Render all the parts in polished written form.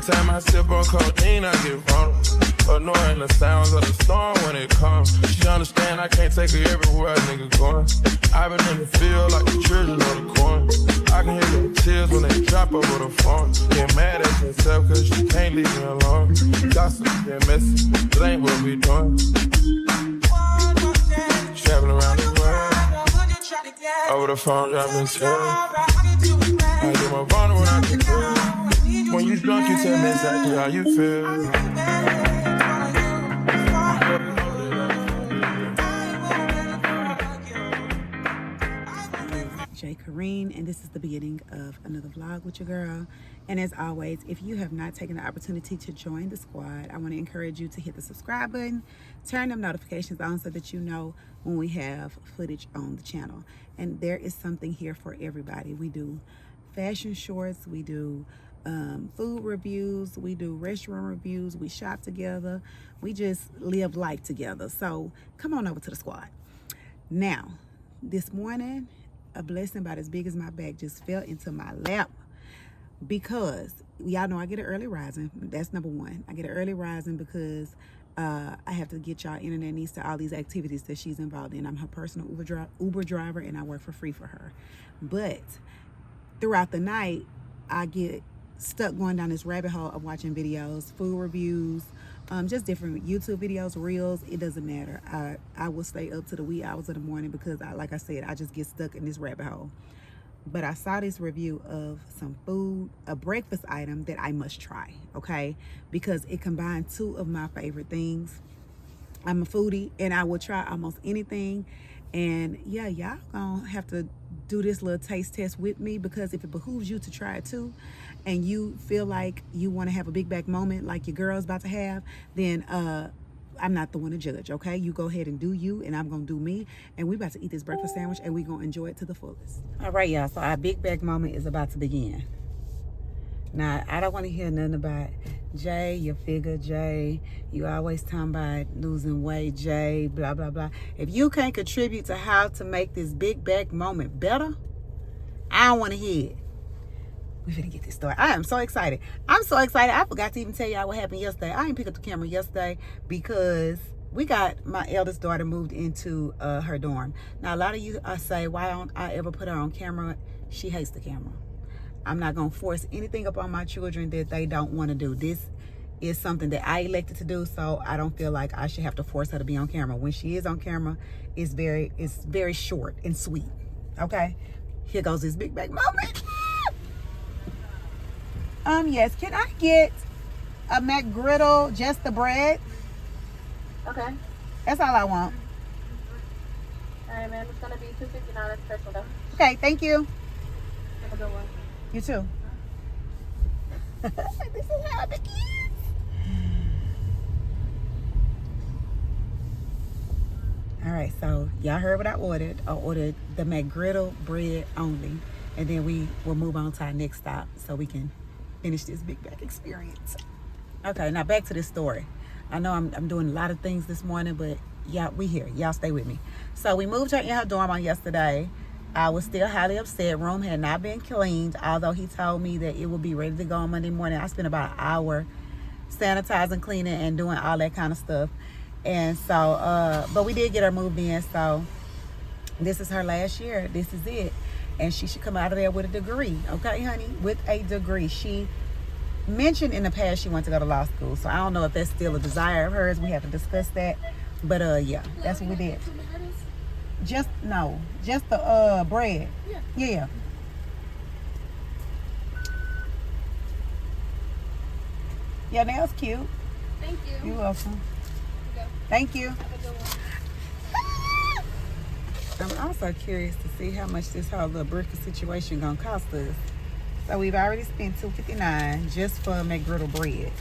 time I sip on codeine, I get vulnerable. Annoying the sounds of the storm when it comes. She understand I can't take her everywhere a nigga going. I've been in the field like the children of the corn. I can hear the tears when they drop over the phone. Get mad at yourself cause you can't leave me alone. Gossip been messy, it ain't what we doing. Traveling around the world, over the phone dropping tears. I get my vulnerable when I can feel. When you drunk, you tell me exactly how you feel. Corine, and this is the beginning of another vlog with your girl. And as always, if you have not taken the opportunity to join the squad, I want to encourage you to hit the subscribe button, turn them notifications on so that you know when we have footage on the channel. And there is something here for everybody. We do fashion shorts, we do food reviews, we do restaurant reviews, we shop together, we just live life together. So come on over to the squad. Now, this morning, a blessing about as big as my back just fell into my lap, because y'all know I get an early rising. That's number one. I get an early rising because I have to get y'all internet needs to all these activities that she's involved in. I'm her personal Uber driver, and I work for free for her. But throughout the night, I get stuck going down this rabbit hole of watching videos, food reviews, just different YouTube videos, reels. It doesn't matter. I will stay up to the wee hours of the morning because like I said, I just get stuck in this rabbit hole. But I saw this review of some food, a breakfast item that I must try, okay? Because it combined two of my favorite things. I'm a foodie and I will try almost anything. And yeah, y'all gonna have to do this little taste test with me, because if it behooves you to try it too, and you feel like you want to have a big back moment like your girl's about to have, then I'm not the one to judge, okay? You go ahead and do you, and I'm gonna do me, and we about to eat this breakfast sandwich, and we gonna enjoy it to the fullest. All right, y'all, so our big back moment is about to begin. Now, I don't want to hear nothing about Jay, your figure, Jay. You always talking about losing weight, Jay, blah, blah, blah. If you can't contribute to how to make this big back moment better, I don't want to hear it. We finna get this started. I am so excited. I'm so excited. I forgot to even tell y'all what happened yesterday. I didn't pick up the camera yesterday because we got my eldest daughter moved into her dorm. Now, a lot of you say, why don't I ever put her on camera? She hates the camera. I'm not going to force anything upon my children that they don't want to do. This is something that I elected to do, so I don't feel like I should have to force her to be on camera. When she is on camera, it's very short and sweet. Okay? Here goes this big back moment. Yes, can I get a McGriddle, just the bread? Okay. That's all I want. All right, ma'am. It's going to be $2.59. That's special, though. Okay, thank you. Have a good one. You too. This is how it begins. All right, so y'all heard what I ordered. I ordered the McGriddle bread only, and then we will move on to our next stop so we can finish this big back experience. Okay, now back to this story. I know I'm doing a lot of things this morning, but y'all, we here. Y'all stay with me. So we moved her in her dorm on yesterday. I was still highly upset. Room had not been cleaned, although he told me that it would be ready to go on Monday morning. I spent about an hour sanitizing, cleaning, and doing all that kind of stuff. And so, but we did get her moved in. So this is her last year. This is it. And she should come out of there with a degree. Okay, honey? With a degree. She mentioned in the past she wants to go to law school. So I don't know if that's still a desire of hers. We have to discuss that. But yeah, that's what we did. Just the bread. Yeah. Yeah, nails cute. Thank you. You're welcome. Thank you. I'm also curious to see how much this whole little breakfast situation gonna cost us. So we've already spent $2.59 just for McGriddle bread.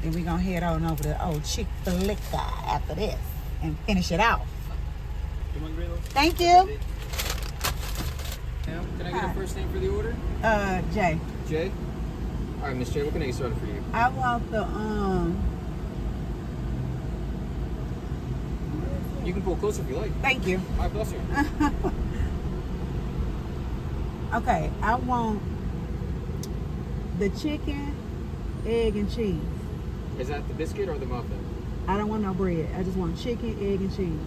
Then we gonna head on over to old Chick-fil-A after this and finish it off. Thank you. Ma'am, can I get a first name for the order? Jay. Jay? All right, Miss Jay, what can I get started for you? I want the You can pull closer if you like. Thank you. All right, bless you. Okay, I want the chicken, egg, and cheese. Is that the biscuit or the muffin? I don't want no bread. I just want chicken, egg, and cheese.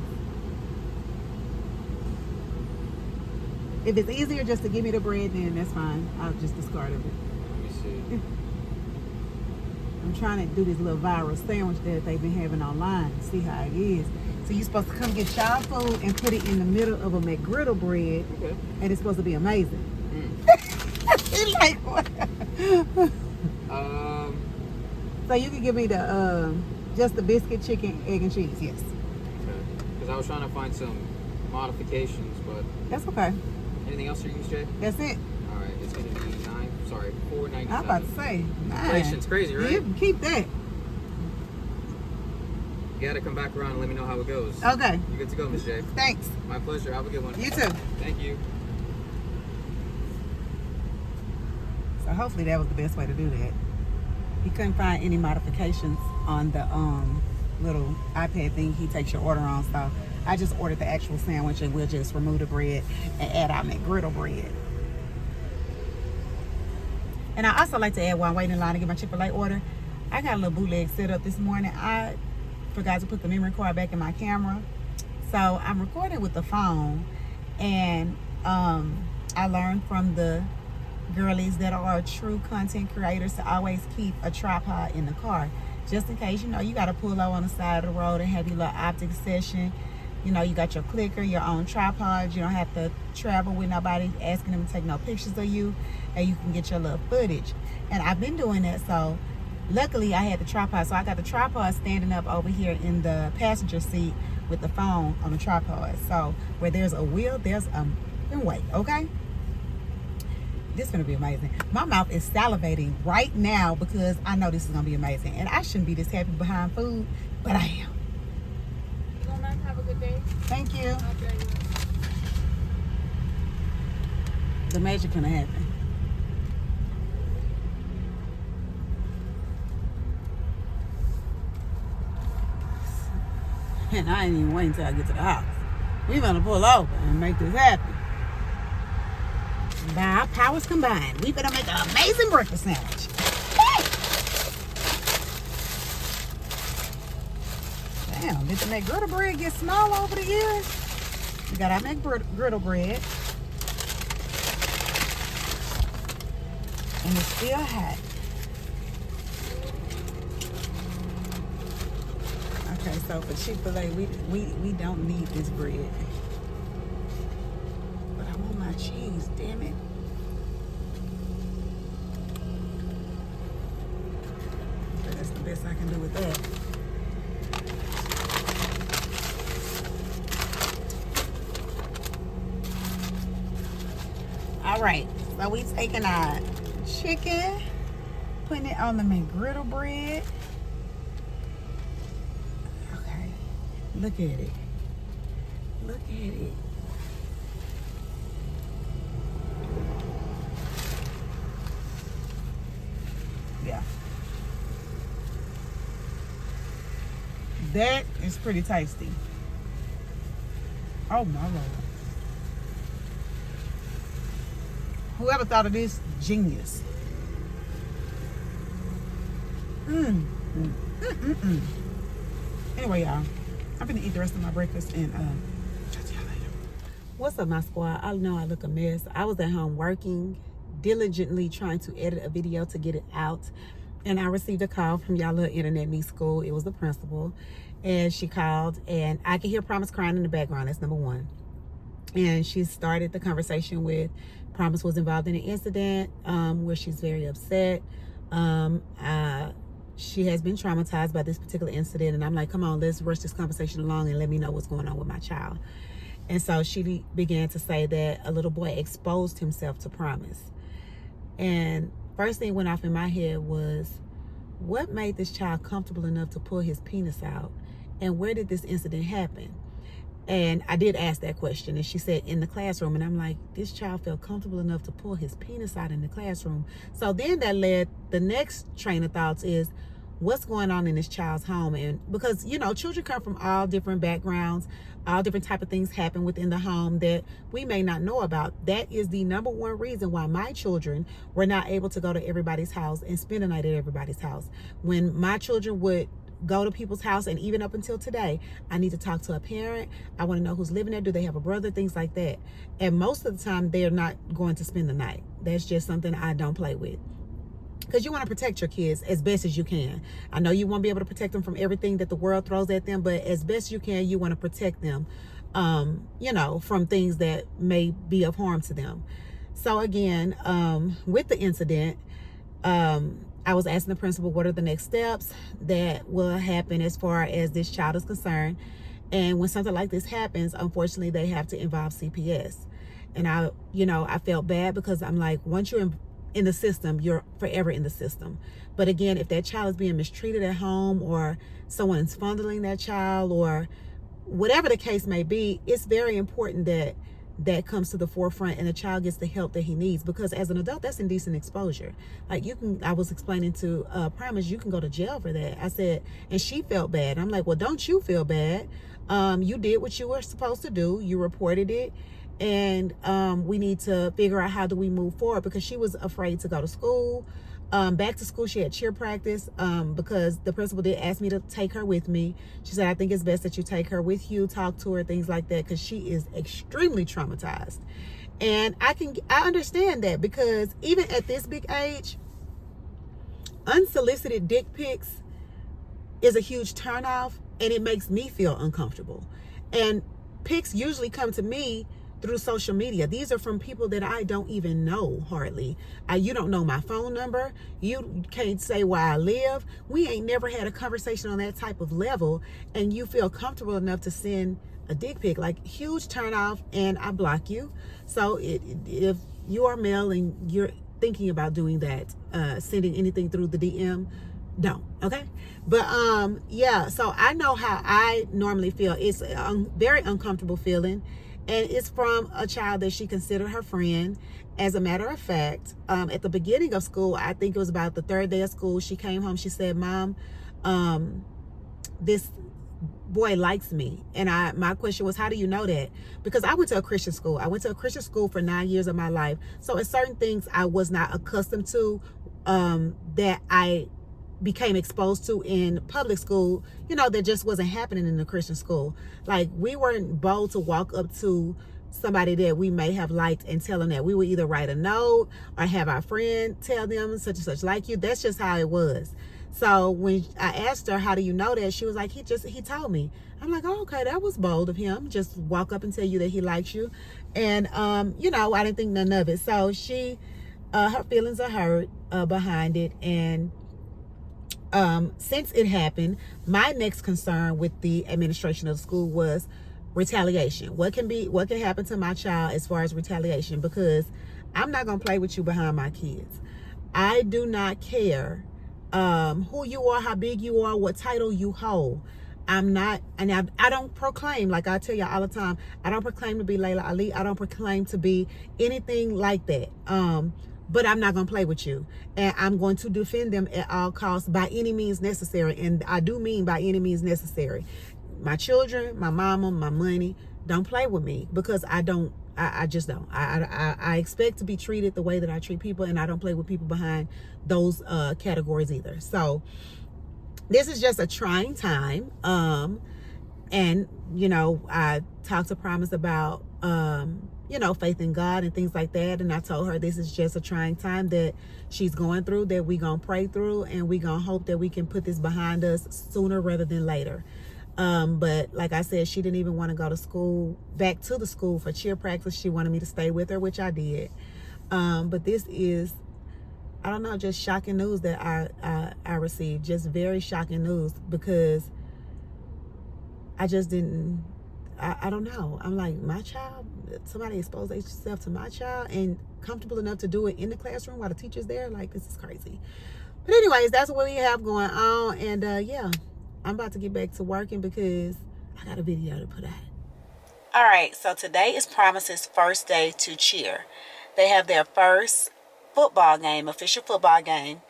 If it's easier just to give me the bread, then that's fine. I'll just discard of it. Let me see. I'm trying to do this little viral sandwich that they've been having online. See how it is. So you're supposed to come get y'all food and put it in the middle of a McGriddle bread. Okay. And it's supposed to be amazing. Mm. Like what? So you can give me the just the biscuit, chicken, egg, and cheese. Yes. Okay. Because I was trying to find some modifications, but That's okay. anything else for you, Miss J? That's it. All right, it's gonna be $4.97. I'm about to say. Inflation's crazy, right? You can keep that. You gotta come back around and let me know how it goes. Okay. You're good to go, Miss J. Thanks. My pleasure. Have a good one. You too. Thank you. So hopefully that was the best way to do that. He couldn't find any modifications on the little iPad thing he takes your order on. So I just ordered the actual sandwich, and we'll just remove the bread and add our McGriddle bread. And I also like to add while I'm waiting in line to get my Chick-fil-A order, I got a little bootleg set up this morning. I forgot to put the memory card back in my camera. So I'm recording with the phone, and I learned from the girlies that are true content creators to always keep a tripod in the car, just in case, you know, you got to pull over on the side of the road and have your little optics session. You know, you got your clicker, your own tripod. You don't have to travel with nobody asking them to take no pictures of you, and you can get your little footage. And I've been doing that, so luckily I had the tripod. So I got the tripod standing up over here in the passenger seat with the phone on the tripod. So where there's a wheel, there's a way, okay? This is gonna be amazing. My mouth is salivating right now because I know this is gonna be amazing. And I shouldn't be this happy behind food, but I am. You gonna have a good day? Thank you. Okay. The magic gonna happen. And I ain't even waiting until I get to the house. We're gonna pull over and make this happen. By our powers combined, we better make an amazing breakfast sandwich. Hey! Damn, did the McGriddle bread get small over the years? We got our McGriddle bread. And it's still hot. Okay, so for Chick-fil-A, we don't need this bread. But I want my cheese, damn it. Okay, that's the best I can do with that. All right, so we taking our chicken, putting it on the McGriddle bread. Okay, look at it. Look at it. Yeah. That is pretty tasty. Oh my Lord. Whoever thought of this, genius. Anyway, y'all, I'm gonna eat the rest of my breakfast and talk to y'all later. What's up, my squad? I know I look a mess. I was at home working diligently trying to edit a video to get it out, and I received a call from y'all little internet me school. It was the principal, and she called, and I could hear Promise crying in the background. That's number one. And she started the conversation with Promise was involved in an incident where she's very upset. She has been traumatized by this particular incident, and I'm like, come on, let's rush this conversation along and let me know what's going on with my child. And so she began to say that a little boy exposed himself to Promise. And first thing went off in my head was, what made this child comfortable enough to pull his penis out? And where did this incident happen? And I did ask that question, and she said in the classroom. And I'm like, this child felt comfortable enough to pull his penis out in the classroom. So then that led, the next train of thoughts is, what's going on in this child's home. And because, you know, children come from all different backgrounds, all different type of things happen within the home that we may not know about. That is the number one reason why my children were not able to go to everybody's house and spend a night at everybody's house. When my children would go to people's house, and even up until today, I need to talk to a parent. I want to know who's living there. Do they have a brother? Things like that. And most of the time, they're not going to spend the night. That's just something I don't play with. Because you want to protect your kids as best as you can. I know you won't be able to protect them from everything that the world throws at them, but as best you can, you want to protect them, you know, from things that may be of harm to them. So again, with the incident, I was asking the principal what are the next steps that will happen as far as this child is concerned. And when something like this happens, unfortunately, they have to involve CPS. And I felt bad because I'm like, once you're in the system, you're forever in the system. But again, if that child is being mistreated at home, or someone's fondling that child, or whatever the case may be, it's very important that that comes to the forefront and the child gets the help that he needs, because as an adult, that's indecent exposure. Like I was explaining to Promise, you can go to jail for that. I said, and she felt bad. I'm like, well, don't you feel bad? You did what you were supposed to do. You reported it. And we need to figure out how do we move forward, because she was afraid to go to school. Back to school, she had cheer practice because the principal did ask me to take her with me. She said, I think it's best that you take her with you, talk to her, things like that, because she is extremely traumatized. And I understand that, because even at this big age, unsolicited dick pics is a huge turnoff, and it makes me feel uncomfortable. And pics usually come to me through social media. These are from people that I don't even know hardly. You don't know my phone number. You can't say where I live. We ain't never had a conversation on that type of level, and you feel comfortable enough to send a dick pic. Like, huge turn off, and I block you. So if you are male and you're thinking about doing that, sending anything through the DM, don't. Okay. But yeah, so I know how I normally feel. It's a very uncomfortable feeling. And it's from a child that she considered her friend. As a matter of fact, at the beginning of school, I think it was about the third day of school, she came home. She said, Mom, this boy likes me. And my question was, how do you know that? Because I went to a Christian school. I went to a Christian school for 9 years of my life. So it's certain things I was not accustomed to that I became exposed to in public school, you know, that just wasn't happening in the Christian school. Like, we weren't bold to walk up to somebody that we may have liked and tell them that. We would either write a note or have our friend tell them such and such like you. That's just how it was. So when I asked her, how do you know that? She was like, he told me. I'm like, oh, okay, that was bold of him. Just walk up and tell you that he likes you. And, you know, I didn't think none of it. So her feelings are hurt behind it. And since it happened, my next concern with the administration of the school was retaliation. What can happen to my child as far as retaliation? Because I'm not going to play with you behind my kids. I do not care who you are, how big you are, what title you hold. I'm not, and I don't proclaim, like I tell you all the time, I don't proclaim to be Layla Ali. I don't proclaim to be anything like that. But I'm not going to play with you. And I'm going to defend them at all costs by any means necessary. And I do mean by any means necessary. My children, my mama, my money, don't play with me, because I just don't. I expect to be treated the way that I treat people, and I don't play with people behind those categories either. So this is just a trying time. And, you know, I talked to Promise about, you know, faith in God and things like that. And I told her this is just a trying time that she's going through, that we gonna pray through, and we gonna hope that we can put this behind us sooner rather than later. But like I said, she didn't even want to go to school, back to the school for cheer practice. She wanted me to stay with her, which I did. But this is, I don't know, just shocking news that I received. Just very shocking news, because I just didn't, I don't know. I'm like, my child, somebody exposed themselves to my child and comfortable enough to do it in the classroom while the teacher's there. Like, this is crazy. But anyways, that's what we have going on. And yeah, I'm about to get back to working because I got a video to put out. All right, so today is Promise's first day to cheer. They have their first football game, official football game.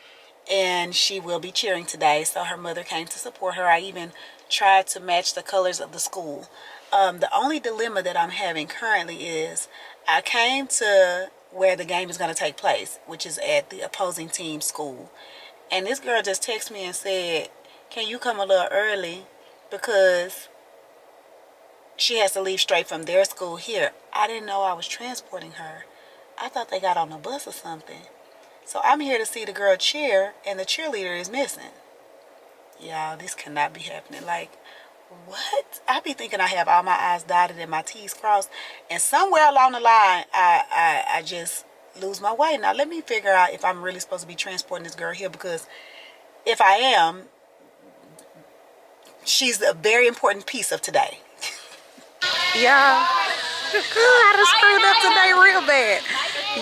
and she will be cheering today. So her mother came to support her. I even tried to match the colors of the school. The only dilemma that I'm having currently is I came to where the game is going to take place, which is at the opposing team's school. And this girl just texted me and said, can you come a little early because she has to leave straight from their school here. I didn't know I was transporting her. I thought they got on the bus or something. So I'm here to see the girl cheer, and the cheerleader is missing. Y'all, this cannot be happening. Like, what? I be thinking I have all my I's dotted and my T's crossed, and somewhere along the line, I just lose my way. Now, let me figure out if I'm really supposed to be transporting this girl here, because if I am, she's a very important piece of today. Y'all, I done screwed up today real bad.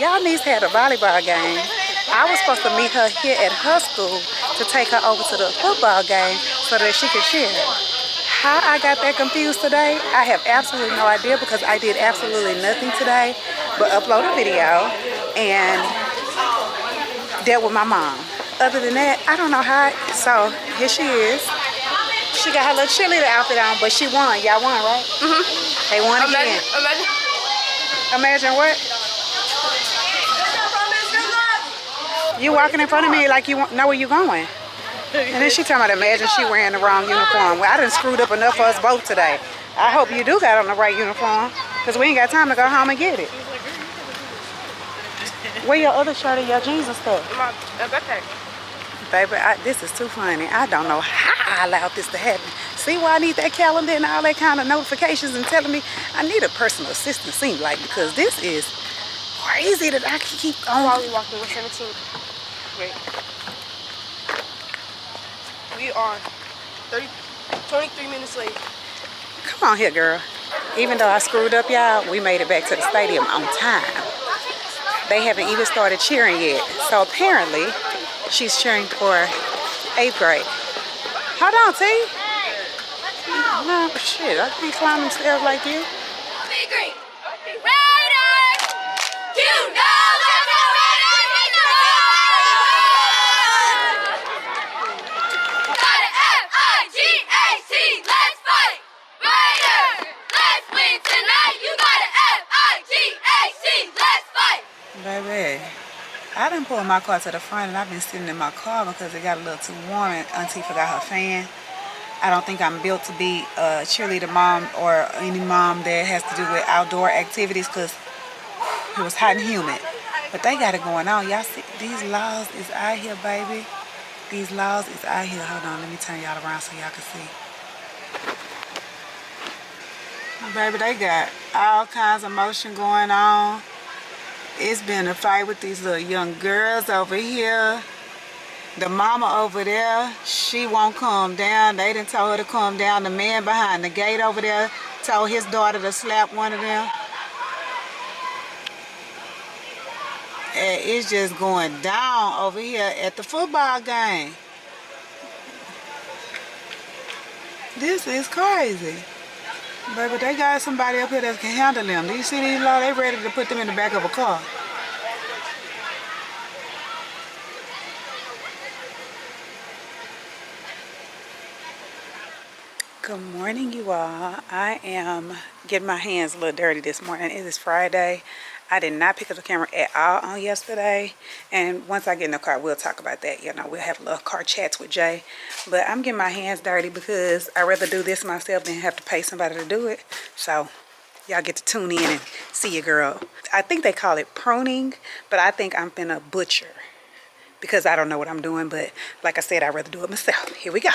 Y'all niece had a volleyball game. I was supposed to meet her here at her school to take her over to the football game so that she could cheer. How I got that confused today, I have absolutely no idea, because I did absolutely nothing today but upload a video and dealt with my mom. Other than that, I don't know how. So here she is. She got her little cheerleader outfit on, but she won. Y'all won, right? Mm-hmm. They won again. Imagine what? You walking in front of me like you know where you going. And then she talking about, imagine she wearing the wrong uniform. Well, I done screwed up enough for us both today. I hope you do got on the right uniform, because we ain't got time to go home and get it. Where your other shirt and your jeans and stuff? My backpack. Baby, this is too funny. I don't know how I allowed this to happen. See why I need that calendar and all that kind of notifications and telling me I need a personal assistant, seems like, because this is crazy that I can keep on. While we walking, we're 17. Wait. We are 23 minutes late. Come on here, girl. Even though I screwed up, y'all, we made it back to the stadium on time. They haven't even started cheering yet. So apparently, she's cheering for 8th grade. Hold on, T. No, shit, I can't climb them stairs like you. Be green. Raiders! You know that the Raiders in the road! Got an F-I-G-A-T, let's fight! Raiders, let's win tonight! You got an F-I-G-A-T, let's fight! Baby, I done pulled my car to the front, and I've been sitting in my car because it got a little too warm, and Auntie forgot her fan. I don't think I'm built to be a cheerleader mom or any mom that has to do with outdoor activities, because it was hot and humid. But they got it going on. Y'all see, these laws is out here, baby. These laws is out here. Hold on, let me turn y'all around so y'all can see. Baby, they got all kinds of motion going on. It's been a fight with these little young girls over here. The mama over there, she won't calm down. They done told her to calm down. The man behind the gate over there told his daughter to slap one of them. And it's just going down over here at the football game. This is crazy. Baby, they got somebody up here that can handle them. Do you see these laws? They ready to put them in the back of a car. Good morning, you all. I am getting my hands a little dirty this morning. It is Friday. I did not pick up the camera at all on yesterday. And once I get in the car, we'll talk about that. You know, we'll have a little car chats with Jay. But I'm getting my hands dirty because I'd rather do this myself than have to pay somebody to do it. So y'all get to tune in and see your girl. I think they call it pruning, but I think I'm finna butcher because I don't know what I'm doing. But like I said, I'd rather do it myself. Here we go.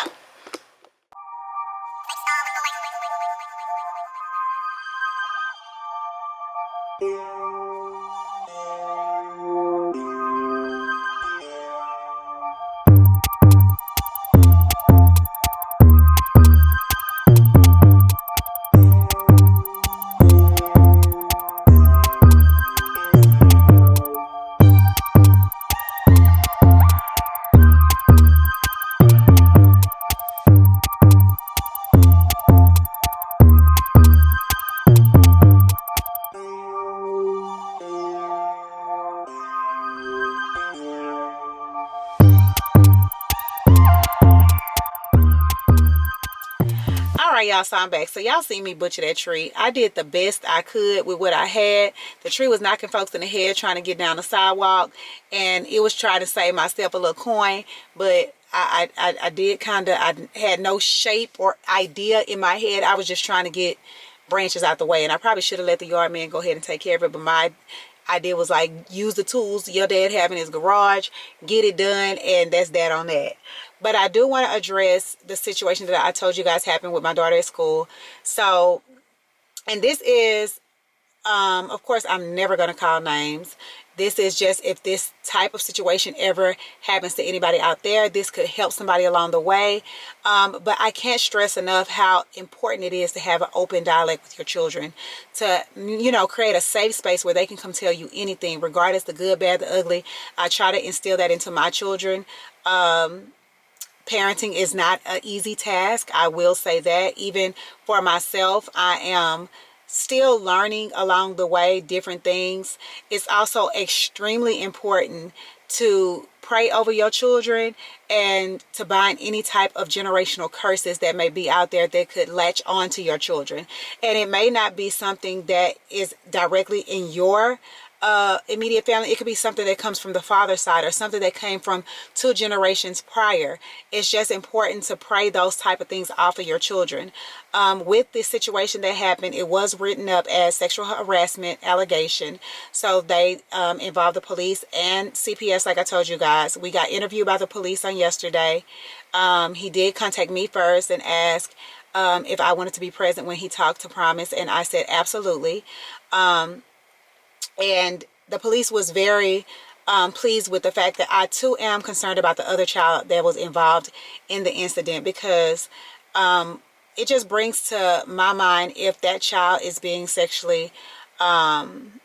pray y'all saw back. So y'all see me butcher that tree. I did the best I could with what I had. The tree was knocking folks in the head trying to get down the sidewalk, and it was trying to save myself a little coin. But I did kind of, I had no shape or idea in my head. I was just trying to get branches out the way, and I probably should have let the yard man go ahead and take care of it, but my idea was like, use the tools your dad have in his garage, get it done, and that's that on that. But I do want to address the situation that I told you guys happened with my daughter at school. So, and this is, of course, I'm never going to call names. This is just if this type of situation ever happens to anybody out there, this could help somebody along the way. But I can't stress enough how important it is to have an open dialogue with your children, to, you know, create a safe space where they can come tell you anything, regardless the good, bad, the ugly. I try to instill that into my children. Parenting is not an easy task. I will say that. Even for myself, I am still learning along the way different things. It's also extremely important to pray over your children and to bind any type of generational curses that may be out there that could latch on to your children. And it may not be something that is directly in your immediate family. It could be something that comes from the father's side or something that came from 2 generations prior. It's just important to pray those type of things off of your children. With this situation that happened, it was written up as sexual harassment allegation. So they involved the police and CPS, like I told you guys. We got interviewed by the police on yesterday. He did contact me first and ask if I wanted to be present when he talked to Promise, and I said absolutely. And the police was very pleased with the fact that I too am concerned about the other child that was involved in the incident, because it just brings to my mind, if that child is being sexually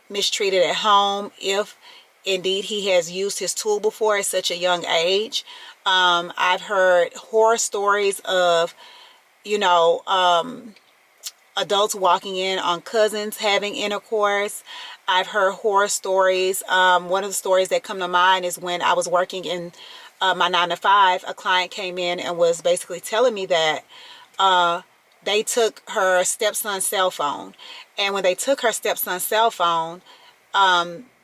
mistreated at home, if indeed he has used his tool before at such a young age. I've heard horror stories of, you know, adults walking in on cousins having intercourse. I've heard horror stories. One of the stories that come to mind is when I was working in my 9-to-5, a client came in and was basically telling me that they took her stepson's cell phone. And when they took her stepson's cell phone,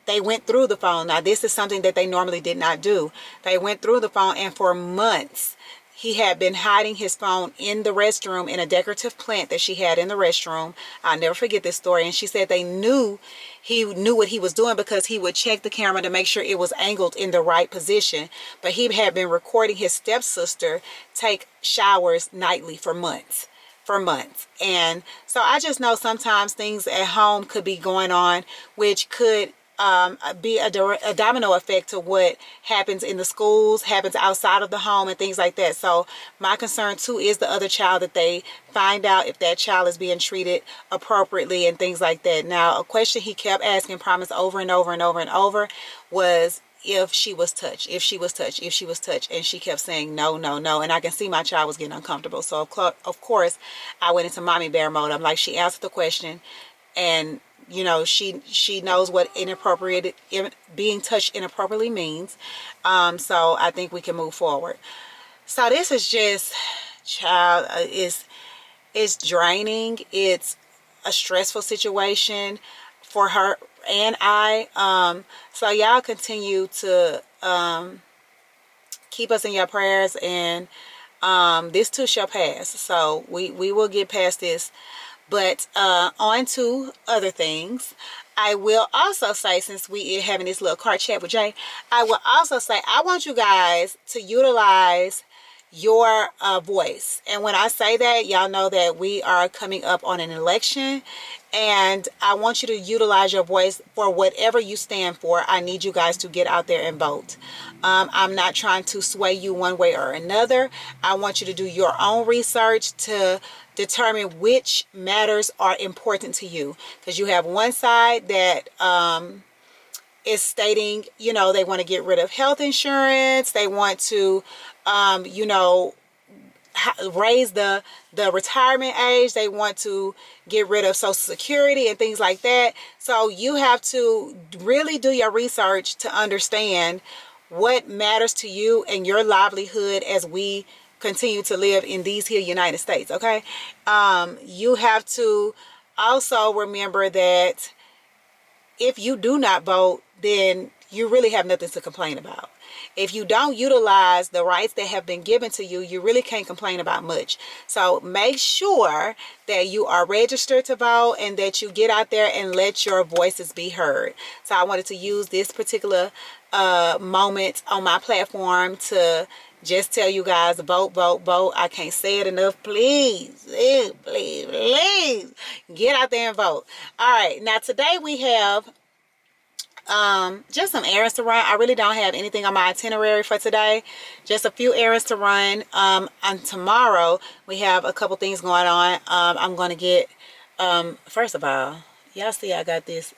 they went through the phone. Now, this is something that they normally did not do. They went through the phone, and for months, he had been hiding his phone in the restroom in a decorative plant that she had in the restroom. I'll never forget this story. And she said they knew he knew what he was doing because he would check the camera to make sure it was angled in the right position. But he had been recording his stepsister take showers nightly for months. And so I just know sometimes things at home could be going on, which could be a domino effect to what happens in the schools, happens outside of the home, and things like that. So my concern too is the other child, that they find out if that child is being treated appropriately and things like that. Now, a question he kept asking Promise over and over and over and over was if she was touched, if she was touched, if she was touched, and she kept saying no, no, no. And I can see my child was getting uncomfortable. So of course I went into mommy bear mode. I'm like, she answered the question, and you know, she knows what inappropriate, being touched inappropriately means. So I think we can move forward. So this is just, child, it's draining. It's a stressful situation for her and I. So y'all continue to keep us in your prayers, and this too shall pass. So we will get past this. But on to other things. I will also say, since we are having this little car chat with Jay, I will also say I want you guys to utilize your voice. And when I say that, y'all know that we are coming up on an election, and I want you to utilize your voice for whatever you stand for. I need you guys to get out there and vote. I'm not trying to sway you one way or another. I want you to do your own research to determine which matters are important to you, because you have one side that is stating, you know, they want to get rid of health insurance, they want to you know, raise the retirement age, they want to get rid of Social Security and things like that. So you have to really do your research to understand what matters to you and your livelihood as we continue to live in these here United States, okay? You have to also remember that if you do not vote, then you really have nothing to complain about. If you don't utilize the rights that have been given to you, you really can't complain about much. So make sure that you are registered to vote and that you get out there and let your voices be heard. So I wanted to use this particular moment on my platform to just tell you guys, vote, vote, vote. I can't say it enough. Please, please, please, please get out there and vote. All right, now today we have just some errands to run. I really don't have anything on my itinerary for today. Just a few errands to run. And tomorrow we have a couple things going on. I'm going to get, first of all, y'all see I got this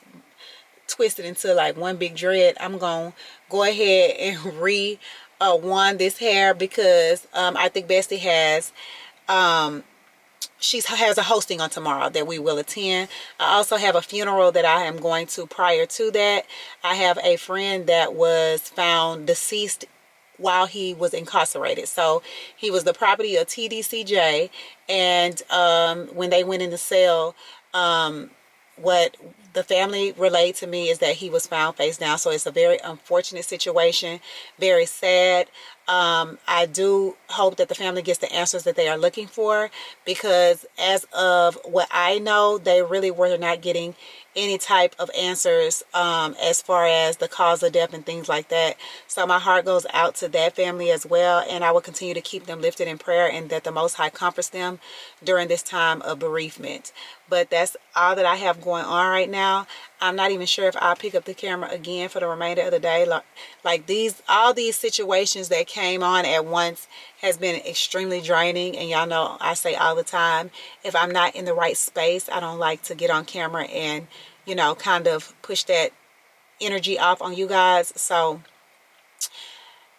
twisted into like one big dread. I'm going to go ahead and re-wand this hair because I think Bestie has she has a hosting on tomorrow that we will attend. I also have a funeral that I am going to prior to that. I have a friend that was found deceased while he was incarcerated. So he was the property of TDCJ, and when they went in the cell, what the family relayed to me is that he was found face down. So it's a very unfortunate situation, very sad. I do hope that the family gets the answers that they are looking for, because as of what I know, they really were not getting any type of answers as far as the cause of death and things like that. So my heart goes out to that family as well, and I will continue to keep them lifted in prayer, and that the Most High comforts them during this time of bereavement. But that's all that I have going on right now. I'm not even sure if I'll pick up the camera again for the remainder of the day. Like all these situations that came on at once has been extremely draining. And y'all know I say all the time, if I'm not in the right space, I don't like to get on camera and, you know, kind of push that energy off on you guys. So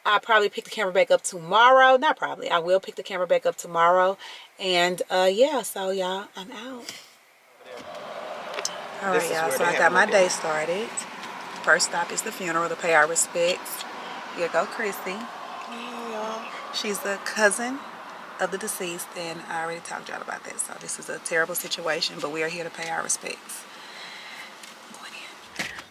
I'll probably pick the camera back up tomorrow. Not probably. I will pick the camera back up tomorrow. And yeah, so y'all, I'm out. All right, y'all, so I got my day started. First stop is the funeral to pay our respects. Here go Chrissy. She's the cousin of the deceased, and I already talked to y'all about that. So this is a terrible situation, but we are here to pay our respects.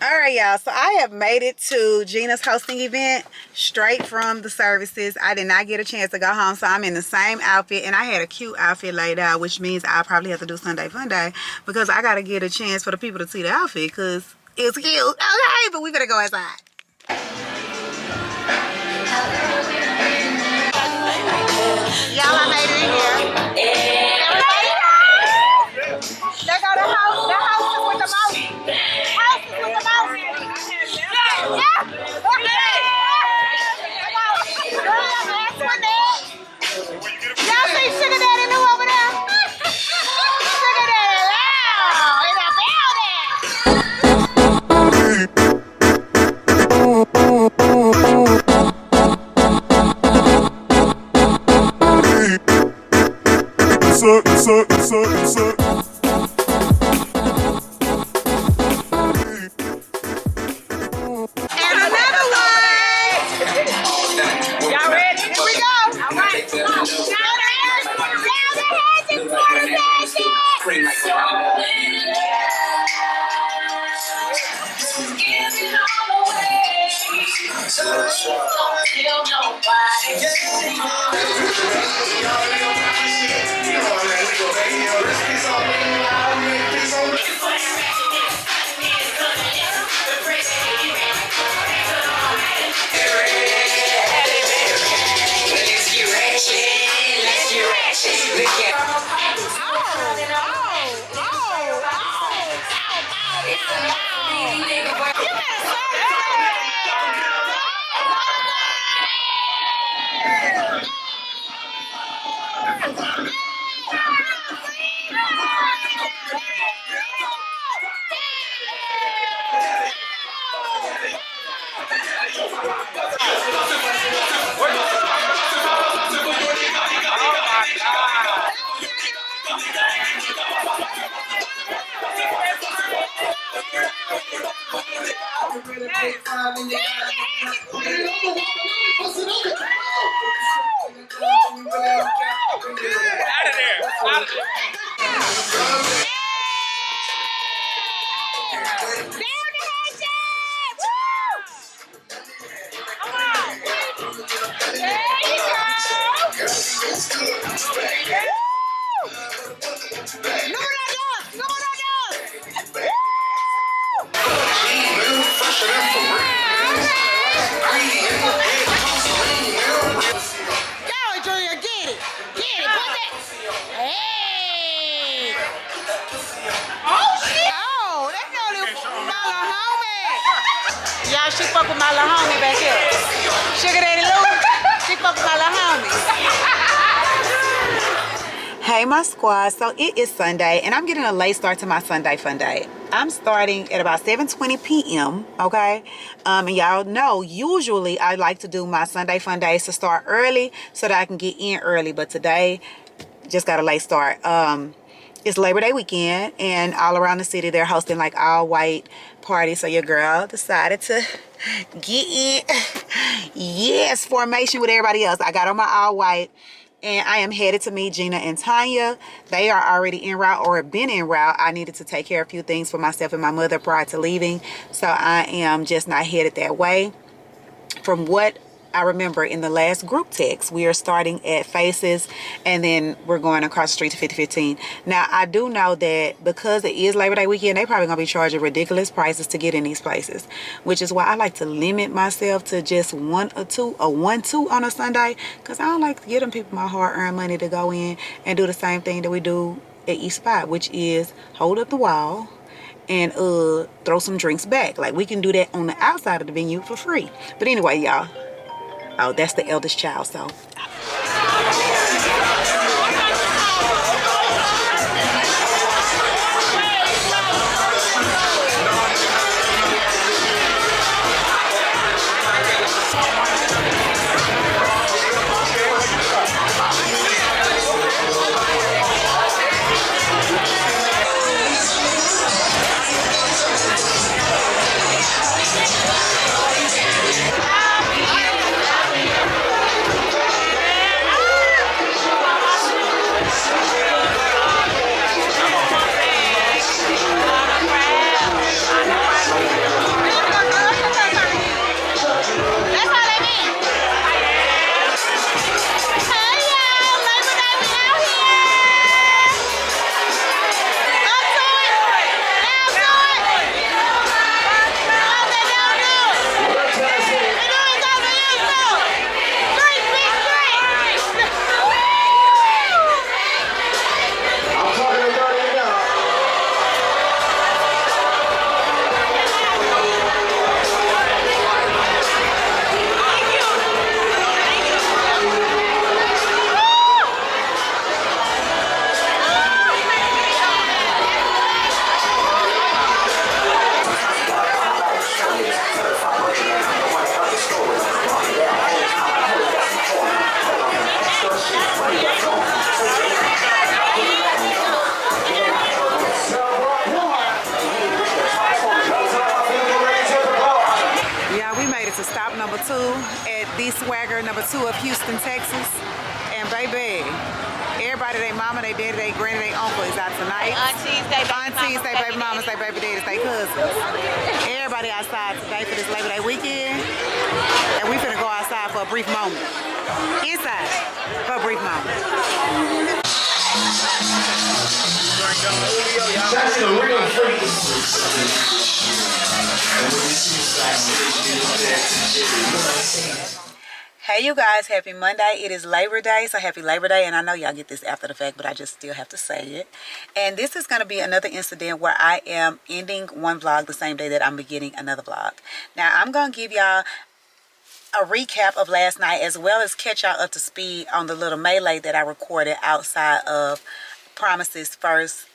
All right, y'all, so I have made it to Gina's hosting event straight from the services. I did not get a chance to go home, so I'm in the same outfit, and I had a cute outfit laid out, which means I'll probably have to do Sunday Fun Day, because I got to get a chance for the people to see the outfit, because it's cute. Okay, but we better go inside. Y'all, I made it in here. Everybody, they go to house. The house is with the mouse. House is with the mouse. Y'all see Sugar Daddy New over there? Sugar Daddy loud in the And another one. Y'all ready? Here we go. All right. Y'all, she fuck with my little homie back here. Sugar Daddy Lou, she fuck with my little homie. Hey, my squad. So it is Sunday, and I'm getting a late start to my Sunday fun day. I'm starting at about 7:20 p.m., okay? And y'all know, usually I like to do my Sunday fun days to start early so that I can get in early. But today, just got a late start. It's Labor Day weekend, and all around the city they're hosting like all white parties. So your girl decided to get in, yes, formation with everybody else. I got on my all white, and I am headed to meet Gina and Tanya. They are already en route or have been en route. I needed to take care of a few things for myself and my mother prior to leaving, so I am just not headed that way. From what I remember in the last group text, we are starting at Faces, and then we're going across the street to 5015. Now, I do know that because it is Labor Day weekend, they probably gonna be charging ridiculous prices to get in these places, which is why I like to limit myself to just one or two on a Sunday, because I don't like to give them people my hard-earned money to go in and do the same thing that we do at East Spot, which is hold up the wall and throw some drinks back. Like, we can do that on the outside of the venue for free. But anyway, y'all, oh, that's the eldest child, so number 2 of Houston, Texas. And baby, everybody, they mama, they daddy, they granny, they uncle is out tonight. Aunties, they baby mamas, they baby daddies, they cousins. Everybody outside today for this Labor Day weekend. And we finna go outside for a brief moment. Inside for a brief moment. That's the real freak. Hey you guys, happy Monday. It is Labor Day, so happy Labor Day. And I know y'all get this after the fact, but I just still have to say it. And this is going to be another incident where I am ending one vlog the same day that I'm beginning another vlog. Now I'm going to give y'all a recap of last night, as well as catch y'all up to speed on the little melee that I recorded outside of Promise's first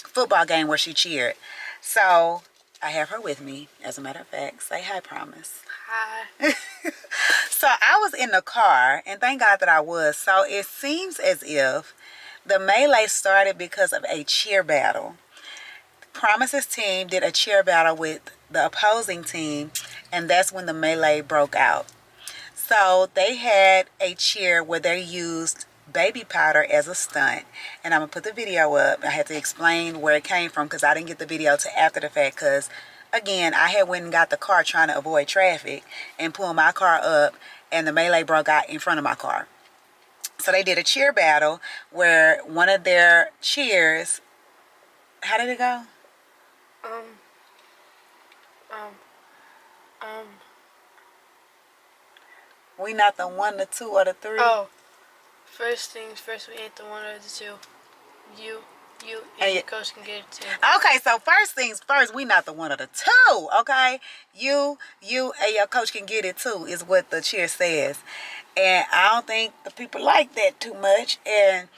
football game where she cheered. So I have her with me, as a matter of fact. Say hi, Promise. Hi. So I was in the car, and thank God that I was. So it seems as if the melee started because of a cheer battle. Promise's team did a cheer battle with the opposing team, and that's when the melee broke out. So they had a cheer where they used baby powder as a stunt, and I'm gonna put the video up. I had to explain where it came from because I didn't get the video till after the fact, because again, I had went and got the car trying to avoid traffic and pull my car up, and the melee bro got in front of my car. So they did a cheer battle where one of their cheers, how did it go? We not the 1, the 2, or the 3. Oh, first things first, we ain't the 1 or the 2. You, and your coach can get it too. Okay, so first things first, we not the 1 or the 2, okay? You, and your coach can get it too, is what the cheer says. And I don't think the people like that too much. And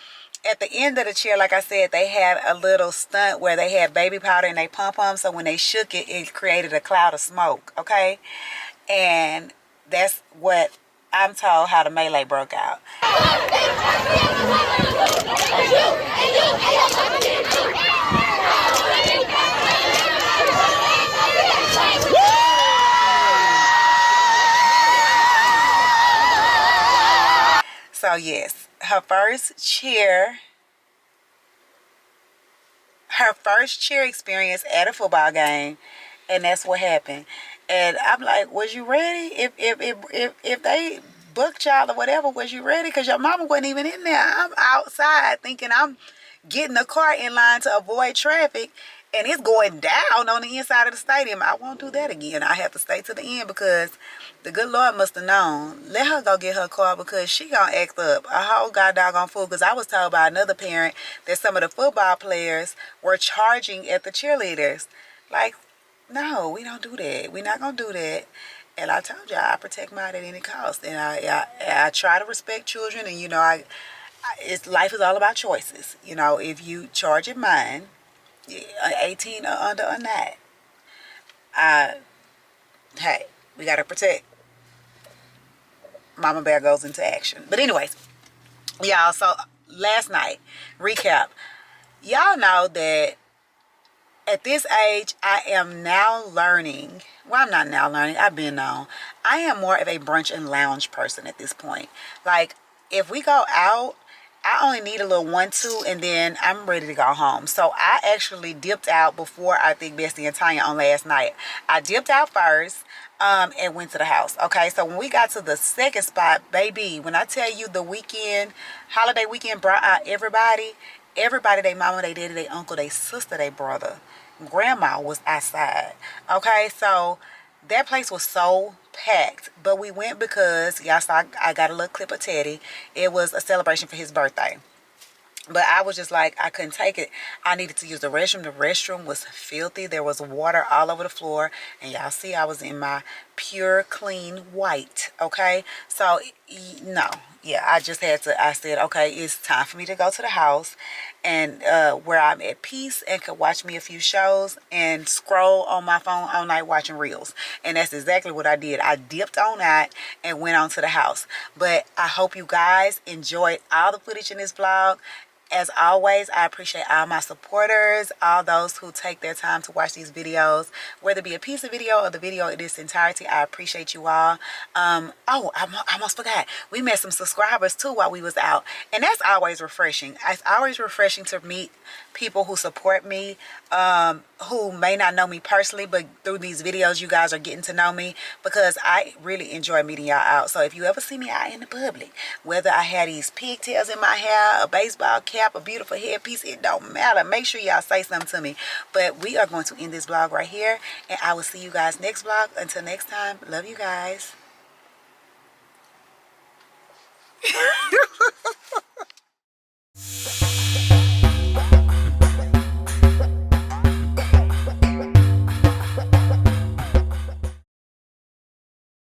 at the end of the cheer, like I said, they had a little stunt where they had baby powder and they pom-pom, so when they shook it, it created a cloud of smoke, okay? And that's what I'm told how the melee broke out. So yes, her first cheer experience at a football game, and that's what happened. And I'm like, was you ready? If they booked y'all or whatever, was you ready? Because your mama wasn't even in there. I'm outside thinking I'm getting the car in line to avoid traffic, and it's going down on the inside of the stadium. I won't do that again. I have to stay to the end because the good Lord must have known. Let her go get her car because she gonna act up a whole god doggone fool. Because I was told by another parent that some of the football players were charging at the cheerleaders. Like, no, we don't do that. We're not gonna do that. And I told y'all I protect mine at any cost. And I try to respect children. And you know, life is all about choices. You know, if you charge at mine, 18 or under or not, hey, we gotta protect. Mama Bear goes into action. But anyways, y'all, so last night, recap. Y'all know that at this age, I am now learning. Well, I'm not now learning. I've been known. I am more of a brunch and lounge person at this point. Like, if we go out, I only need a little 1-2 and then I'm ready to go home. So I actually dipped out before I think Bestie and Tanya on last night. I dipped out first and went to the house. Okay, so when we got to the second spot, baby, when I tell you the weekend, holiday weekend brought out everybody, they mama, they daddy, they uncle, they sister, they brother, grandma was outside. Okay, so that place was so packed, but we went because y'all saw I got a little clip of Teddy. It was a celebration for his birthday, but I was just like, I couldn't take it. I needed to use the restroom. The restroom was filthy. There was water all over the floor, and y'all see I was in my pure clean white. Okay, so no, yeah, I just had to, I said, okay, it's time for me to go to the house and where I'm at peace and could watch me a few shows and scroll on my phone all night watching reels. And that's exactly what I did. I dipped on out and went on to the house. But I hope you guys enjoyed all the footage in this vlog. As always, I appreciate all my supporters, all those who take their time to watch these videos, whether it be a piece of video or the video in its entirety. I appreciate you all. Oh, I almost forgot. We met some subscribers too while we was out, and that's always refreshing. It's always refreshing to meet people who support me, who may not know me personally, but through these videos you guys are getting to know me, because I really enjoy meeting y'all out. So if you ever see me out in the public, whether I had these pigtails in my hair, a baseball cap, a beautiful headpiece, it don't matter. Make sure y'all say something to me. But we are going to end this vlog right here, and I will see you guys next vlog. Until next time, love you guys.